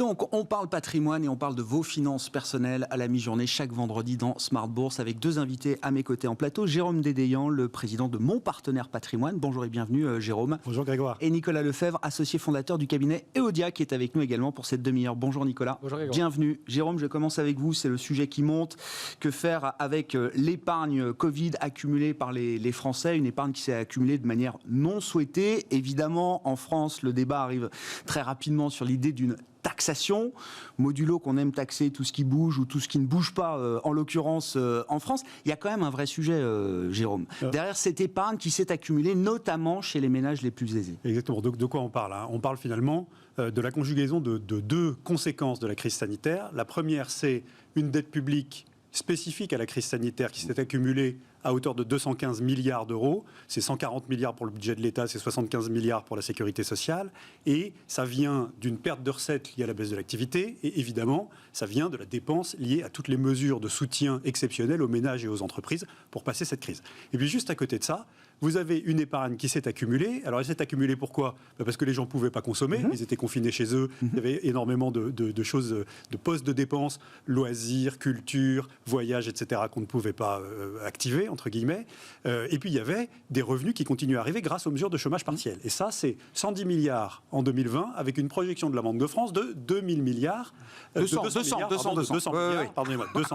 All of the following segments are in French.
donc, on parle patrimoine et on parle de vos finances personnelles à la mi-journée, chaque vendredi dans Smart Bourse, avec deux invités à mes côtés en plateau. Jérôme Dédéian, le président de Mon Partenaire Patrimoine. Bonjour et bienvenue, Jérôme. Bonjour Grégoire. Et Nicolas Lefebvre, associé fondateur du cabinet Eodia, qui est avec nous également pour cette demi-heure. Bonjour Nicolas. Bonjour Grégoire. Bienvenue. Jérôme, je commence avec vous. C'est le sujet qui monte. Que faire avec l'épargne Covid accumulée par les Français? Une épargne qui s'est accumulée de manière non souhaitée. Évidemment, en France, le débat arrive très rapidement sur l'idée d'une taxation, modulo qu'on aime taxer tout ce qui bouge ou tout ce qui ne bouge pas, en l'occurrence en France. Il y a quand même un vrai sujet, Jérôme, derrière cette épargne qui s'est accumulée, notamment chez les ménages les plus aisés. Exactement. De quoi on parle, hein? On parle finalement de la conjugaison de deux conséquences de la crise sanitaire. La première, c'est une dette publique spécifique à la crise sanitaire qui s'est accumulée à hauteur de 215 milliards d'euros. C'est 140 milliards pour le budget de l'État, c'est 75 milliards pour la sécurité sociale. Et ça vient d'une perte de recettes liée à la baisse de l'activité. Et évidemment, ça vient de la dépense liée à toutes les mesures de soutien exceptionnelles aux ménages et aux entreprises pour passer cette crise. Et puis juste à côté de ça, vous avez une épargne qui s'est accumulée. Alors elle s'est accumulée pourquoi ? Parce que les gens ne pouvaient pas consommer, ils étaient confinés chez eux, il y avait énormément de choses, de postes de dépenses, loisirs, culture, voyages, etc., qu'on ne pouvait pas activer, entre guillemets. Et puis il y avait des revenus qui continuent à arriver grâce aux mesures de chômage partiel. Et ça, c'est 110 milliards en 2020, avec une projection de la Banque de France de 2000 milliards. 200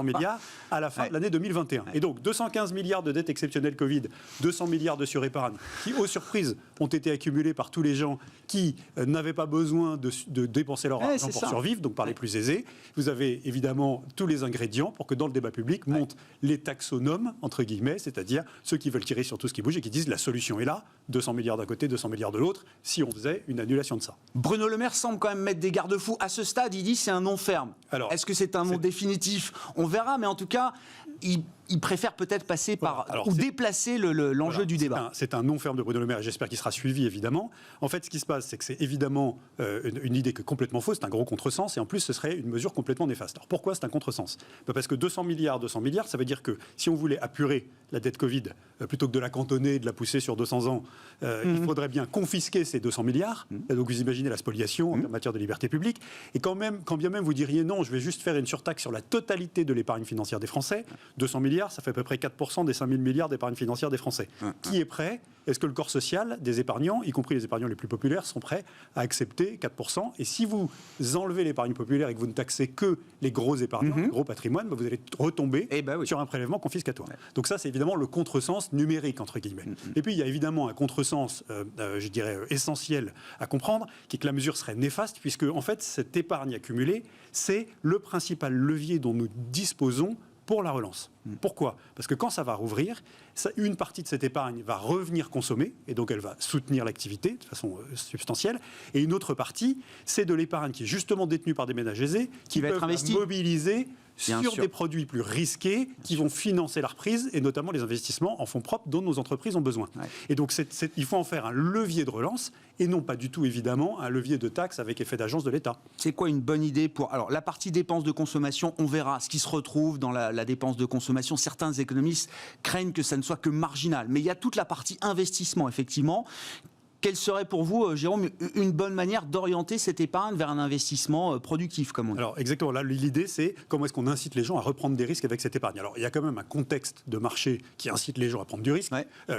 milliards à la fin de l'année 2021. Et donc 215 milliards de dettes exceptionnelles Covid, 200 milliards de surépargne, qui, aux surprises, ont été accumulés par tous les gens qui n'avaient pas besoin de dépenser leur argent pour survivre, donc par les plus aisés. Vous avez évidemment tous les ingrédients pour que dans le débat public montent les taxonomes, entre guillemets, c'est-à-dire ceux qui veulent tirer sur tout ce qui bouge et qui disent la solution est là, 200 milliards d'un côté, 200 milliards de l'autre, si on faisait une annulation de ça. Bruno Le Maire semble quand même mettre des garde-fous. À ce stade, il dit c'est un non ferme. Alors, est-ce que c'est un non définitif? On verra, mais en tout cas, il préfère peut-être passer par ou déplacer l'enjeu du débat. C'est un non ferme de Bruno Le Maire et j'espère qu'il sera suivi, évidemment. En fait, ce qui se passe, c'est que c'est évidemment une idée qui est complètement fausse, c'est un gros contresens et en plus, ce serait une mesure complètement néfaste. Alors pourquoi c'est un contresens? Parce que 200 milliards, ça veut dire que si on voulait apurer la dette Covid, plutôt que de la cantonner, de la pousser sur 200 ans, il faudrait bien confisquer ces 200 milliards. Donc vous imaginez la spoliation en matière de liberté publique. Et quand bien même vous diriez non, je vais juste faire une surtaxe sur la totalité de l'épargne financière des Français, 200 milliards, ça fait à peu près 4% des 5 000 milliards d'épargne financière des Français. Qui est prêt? Est-ce que le corps social des épargnants, y compris les épargnants les plus populaires, sont prêts à accepter 4%? Et si vous enlevez l'épargne populaire et que vous ne taxez que les gros épargnants, les gros patrimoines, vous allez retomber sur un prélèvement confiscatoire. Donc ça, c'est évidemment le contresens numérique, entre guillemets. Et puis, il y a évidemment un contresens, je dirais, essentiel à comprendre, qui est que la mesure serait néfaste, puisque, en fait, cette épargne accumulée, c'est le principal levier dont nous disposons pour la relance. Pourquoi? Parce que quand ça va rouvrir, une partie de cette épargne va revenir consommer, et donc elle va soutenir l'activité de façon substantielle, et une autre partie, c'est de l'épargne qui est justement détenue par des ménages aisés, qui peuvent mobiliser sur des produits plus risqués, qui vont financer la reprise, et notamment les investissements en fonds propres dont nos entreprises ont besoin. Et donc il faut en faire un levier de relance, et non pas du tout, évidemment, un levier de taxe avec effet d'agence de l'État. C'est quoi une bonne idée pour... Alors, la partie dépenses de consommation, on verra ce qui se retrouve dans la dépense de consommation. Certains économistes craignent que ça ne soit que marginal. Mais il y a toute la partie investissement, effectivement. Quelle serait pour vous, Jérôme, une bonne manière d'orienter cette épargne vers un investissement productif, comme on dit? Alors, exactement. Là, l'idée, c'est comment est-ce qu'on incite les gens à reprendre des risques avec cette épargne. Alors, il y a quand même un contexte de marché qui incite les gens à prendre du risque,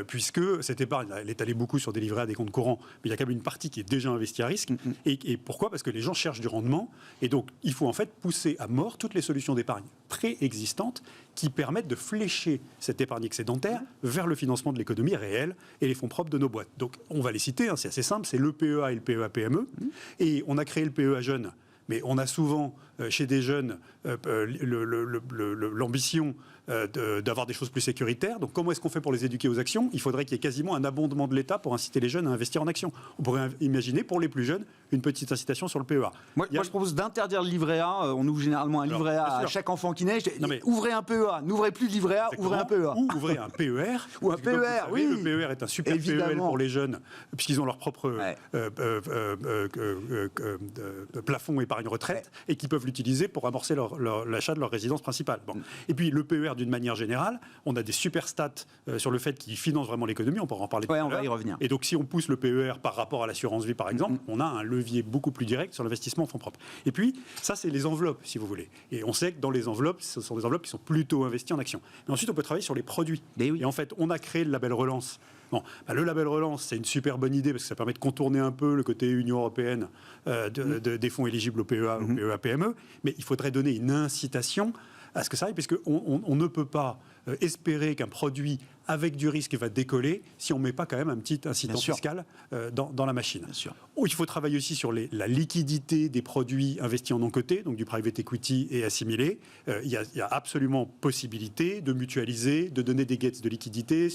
puisque cette épargne, elle est allée beaucoup sur des livrets à des comptes courants, mais il y a quand même une partie qui est déjà investie à risque. Et pourquoi? Parce que les gens cherchent du rendement. Et donc, il faut en fait pousser à mort toutes les solutions d'épargne préexistantes qui permettent de flécher cette épargne excédentaire vers le financement de l'économie réelle et les fonds propres de nos boîtes. Donc, on va les citer, c'est assez simple, c'est le PEA et le PEA-PME. Et on a créé le PEA jeune, mais on a souvent, chez des jeunes, l'ambition d'avoir des choses plus sécuritaires. Donc, comment est-ce qu'on fait pour les éduquer aux actions? Il faudrait qu'il y ait quasiment un abondement de l'État pour inciter les jeunes à investir en actions. On pourrait imaginer, pour les plus jeunes, une petite incitation sur le PEA. Moi, je propose d'interdire le livret A. On ouvre généralement un livret A à chaque enfant qui naît. Ouvrez un PEA. N'ouvrez plus de livret A, ouvrez un PEA. Ou ouvrez un PER. Ou un PER, oui. Le PER est un super PEL pour les jeunes, puisqu'ils ont leur propre plafond épargne retraite et qui peuvent l'utiliser pour amorcer l'achat de leur résidence principale. Bon. Et puis le PER, d'une manière générale, on a des super stats sur le fait qu'il finance vraiment l'économie, on pourra en parler tout à l'heure. On va y revenir. Et donc si on pousse le PER par rapport à l'assurance vie, par exemple, on a un levier beaucoup plus direct sur l'investissement en fonds propres. Et puis, ça, c'est les enveloppes, si vous voulez. Et on sait que dans les enveloppes, ce sont des enveloppes qui sont plutôt investies en actions. Mais ensuite, on peut travailler sur les produits. Oui. Et en fait, on a créé le label Relance. Bon, le label Relance, c'est une super bonne idée parce que ça permet de contourner un peu le côté Union européenne des fonds éligibles au PEA, au PEA-PME. Mais il faudrait donner une incitation à ce que ça aille, parce qu'on ne peut pas espérer qu'un produit avec du risque va décoller si on ne met pas quand même un petit incitant fiscal dans la machine. Bien sûr. Il faut travailler aussi sur la liquidité des produits investis en non-cotés, donc du private equity et assimilé. Il y a absolument possibilité de mutualiser, de donner des gates de liquidité,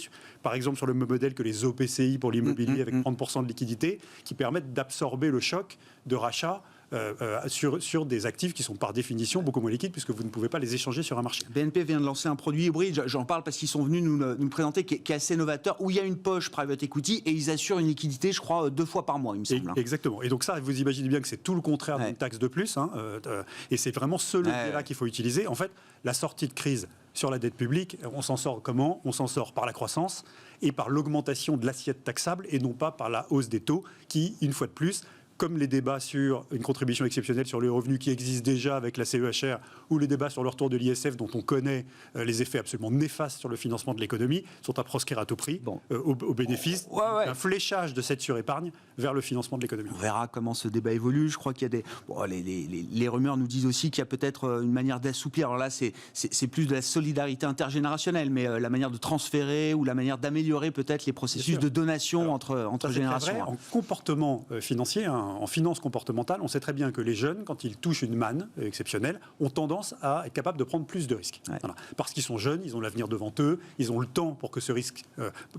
par exemple sur le même modèle que les OPCI pour l'immobilier avec 30% de liquidité, qui permettent d'absorber le choc de rachat sur des actifs qui sont par définition beaucoup moins liquides puisque vous ne pouvez pas les échanger sur un marché. BNP vient de lancer un produit hybride, j'en parle parce qu'ils sont venus nous présenter, qui est assez novateur, où il y a une poche private equity et ils assurent une liquidité, je crois, 2 fois par mois, il me semble. Exactement. Et donc ça, vous imaginez bien que c'est tout le contraire d'une taxe de plus. Et c'est vraiment ce levier-là qu'il faut utiliser. En fait, la sortie de crise sur la dette publique, on s'en sort comment ? On s'en sort par la croissance et par l'augmentation de l'assiette taxable et non pas par la hausse des taux qui, une fois de plus, comme les débats sur une contribution exceptionnelle sur les revenus qui existent déjà avec la CEHR ou les débats sur le retour de l'ISF dont on connaît les effets absolument néfastes sur le financement de l'économie, sont à proscrire à tout prix au bénéfice d'un fléchage de cette surépargne vers le financement de l'économie. On verra comment ce débat évolue. Je crois qu'il y a des... les rumeurs nous disent aussi qu'il y a peut-être une manière d'assouplir. Alors là, c'est plus de la solidarité intergénérationnelle, mais la manière de transférer ou la manière d'améliorer peut-être les processus de donation entre générations. Vrai, en comportement financier, en finance comportementale, on sait très bien que les jeunes, quand ils touchent une manne exceptionnelle, ont tendance à être capables de prendre plus de risques. Voilà. Parce qu'ils sont jeunes, ils ont l'avenir devant eux, ils ont le temps pour que ce risque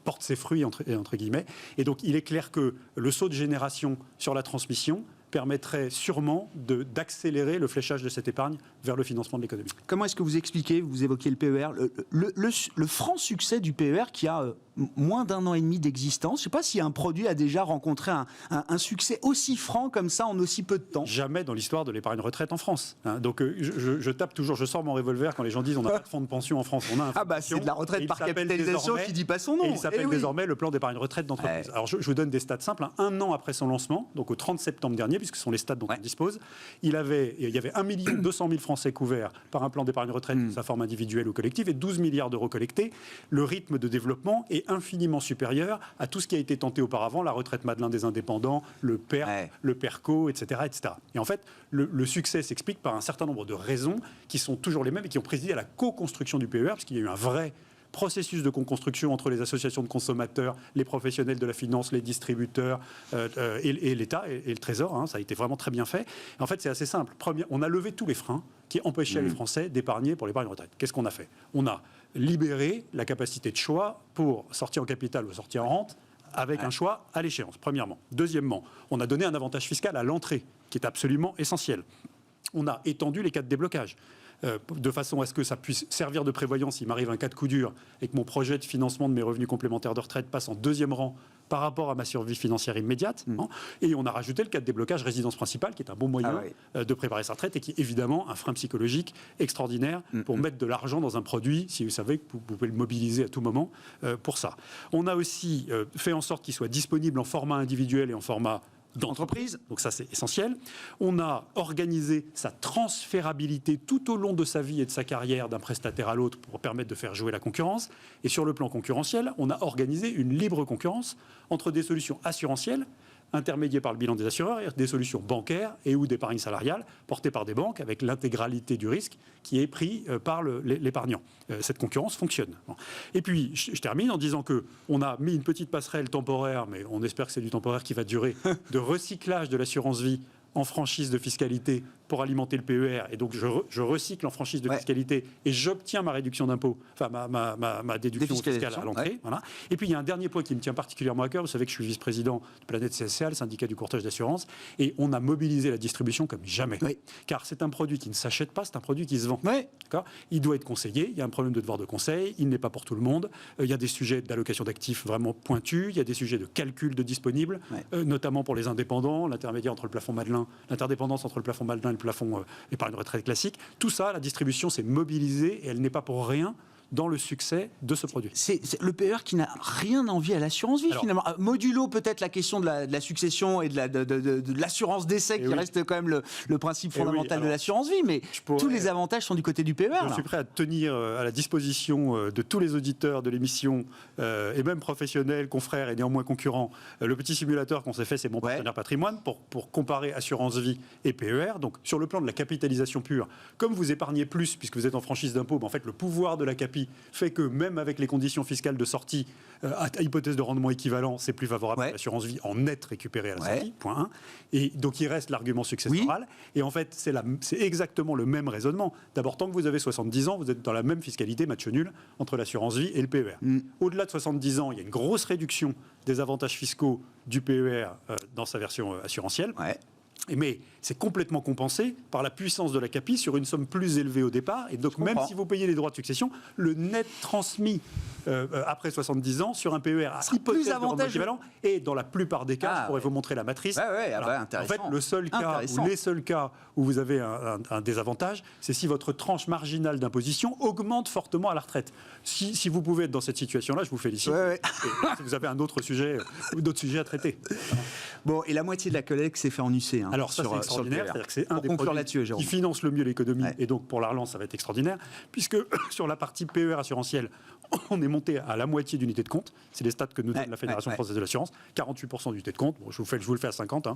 porte ses fruits, entre guillemets. Et donc, il est clair que le saut de génération sur la transmission permettrait sûrement d'accélérer le fléchage de cette épargne vers le financement de l'économie. Comment est-ce que vous expliquez, vous évoquez le PER, le franc succès du PER qui a moins d'1 an et demi d'existence? Je ne sais pas si un produit a déjà rencontré un succès aussi franc comme ça en aussi peu de temps. Jamais dans l'histoire de l'épargne retraite en France. Donc je tape toujours, je sors mon revolver quand les gens disent on n'a pas de fonds de pension en France. On a un fonds de pension, c'est de la retraite par capitalisation qui ne dit pas son nom. Et il s'appelle désormais le plan d'épargne retraite d'entreprise. Alors je vous donne des stats simples. Un an après son lancement, donc au 30 septembre dernier, puisque ce sont les stats dont on dispose, il y avait 1 200 000 Français couverts par un plan d'épargne retraite de sa forme individuelle ou collective et 12 milliards d'euros collectés. Le rythme de développement est infiniment supérieur à tout ce qui a été tenté auparavant, la retraite Madelin des indépendants, le PER, le PERCO, etc., etc. Et en fait, le succès s'explique par un certain nombre de raisons qui sont toujours les mêmes et qui ont présidé à la co-construction du PER, parce qu'il y a eu un vrai processus de co-construction entre les associations de consommateurs, les professionnels de la finance, les distributeurs et l'État et le Trésor. Ça a été vraiment très bien fait. Et en fait, c'est assez simple. On a levé tous les freins qui empêchaient les Français d'épargner pour l'épargne retraite. Qu'est-ce qu'on a fait ? On a libéré la capacité de choix pour sortir en capital ou sortir en rente avec un choix à l'échéance, premièrement. Deuxièmement, on a donné un avantage fiscal à l'entrée, qui est absolument essentiel. On a étendu les cas de déblocage. De façon à ce que ça puisse servir de prévoyance s'il m'arrive un cas de coup dur et que mon projet de financement de mes revenus complémentaires de retraite passe en deuxième rang par rapport à ma survie financière immédiate. Et on a rajouté le cas de déblocage résidence principale, qui est un bon moyen de préparer sa retraite et qui est évidemment un frein psychologique extraordinaire pour mettre de l'argent dans un produit, si vous savez que vous pouvez le mobiliser à tout moment pour ça. On a aussi fait en sorte qu'il soit disponible en format individuel et en format d'entreprise, donc ça c'est essentiel. On a organisé sa transférabilité tout au long de sa vie et de sa carrière d'un prestataire à l'autre pour permettre de faire jouer la concurrence. Et sur le plan concurrentiel, on a organisé une libre concurrence entre des solutions assurantielles intermédiées par le bilan des assureurs et des solutions bancaires et ou d'épargne salariale portées par des banques avec l'intégralité du risque qui est pris par l'épargnant. Cette concurrence fonctionne. Et puis, je termine en disant qu'on a mis une petite passerelle temporaire, mais on espère que c'est du temporaire qui va durer, de recyclage de l'assurance vie en franchise de fiscalité pour alimenter le PER. Et donc, je recycle en franchise de fiscalité et j'obtiens ma réduction d'impôt, enfin ma déduction fiscale à l'entrée. Voilà. Et puis, il y a un dernier point qui me tient particulièrement à cœur. Vous savez que je suis vice-président de Planète CSCA, le syndicat du courtage d'assurance. Et on a mobilisé la distribution comme jamais. Car c'est un produit qui ne s'achète pas, c'est un produit qui se vend. Il doit être conseillé. Il y a un problème de devoir de conseil. Il n'est pas pour tout le monde. Il y a des sujets d'allocation d'actifs vraiment pointus. Il y a des sujets de calcul de disponibles, notamment pour les indépendants, l'interdépendance entre le plafond Madelin et le plafond épargne retraite classique. Tout ça, la distribution s'est mobilisée et elle n'est pas pour rien dans le succès de ce produit. C'est le PER qui n'a rien envie à l'assurance vie, finalement. Modulo peut-être la question de la succession et de l'assurance décès qui reste quand même le principe fondamental de l'assurance vie, mais tous les avantages sont du côté du PER. Je suis prêt à tenir à la disposition de tous les auditeurs de l'émission et même professionnels, confrères et néanmoins concurrents, le petit simulateur qu'on s'est fait, c'est Mon Partenaire Patrimoine, pour comparer assurance vie et PER. Donc sur le plan de la capitalisation pure, comme vous épargnez plus puisque vous êtes en franchise d'impôt, en fait le pouvoir de la capi fait que même avec les conditions fiscales de sortie, à hypothèse de rendement équivalent, c'est plus favorable à l'assurance vie en net récupéré à la sortie, point 1. Et donc il reste l'argument successoral. Et en fait, c'est exactement le même raisonnement. D'abord, tant que vous avez 70 ans, vous êtes dans la même fiscalité, match nul, entre l'assurance vie et le PER. Au-delà de 70 ans, il y a une grosse réduction des avantages fiscaux du PER dans sa version assurantielle. Mais c'est complètement compensé par la puissance de la CAPI sur une somme plus élevée au départ. Et donc, même si vous payez les droits de succession, le net transmis après 70 ans sur un PER à hypothèse de rendement équivalent. Et dans la plupart des cas, je pourrais vous montrer la matrice. En fait, le seul cas ou les seuls cas où vous avez un désavantage, c'est si votre tranche marginale d'imposition augmente fortement à la retraite. Si vous pouvez être dans cette situation-là, je vous félicite. Si vous avez un autre sujet ou d'autres sujets à traiter. Bon, et la moitié de la collecte s'est fait en UC. Alors ça, c'est extraordinaire, c'est-à-dire que c'est un des produits qui finance le mieux l'économie, et donc pour la relance, ça va être extraordinaire, puisque sur la partie PER assurantielle, on est monté à la moitié d'unités de compte, c'est les stats que nous donne la Fédération française de l'assurance, 48% d'unités de compte, bon, je vous le fais à 50,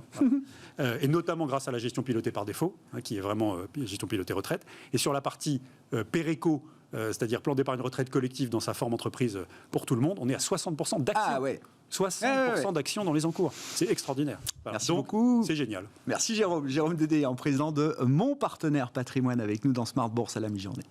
et notamment grâce à la gestion pilotée par défaut, qui est vraiment gestion pilotée retraite, et sur la partie PERECO, c'est-à-dire plan d'épargne retraite collective dans sa forme entreprise pour tout le monde, on est à 60% d'actions. 60% d'actions dans les encours. C'est extraordinaire. Merci beaucoup. C'est génial. Merci Jérôme. Jérôme Dédé, président de Mon Partenaire Patrimoine avec nous dans Smart Bourse à la mi-journée.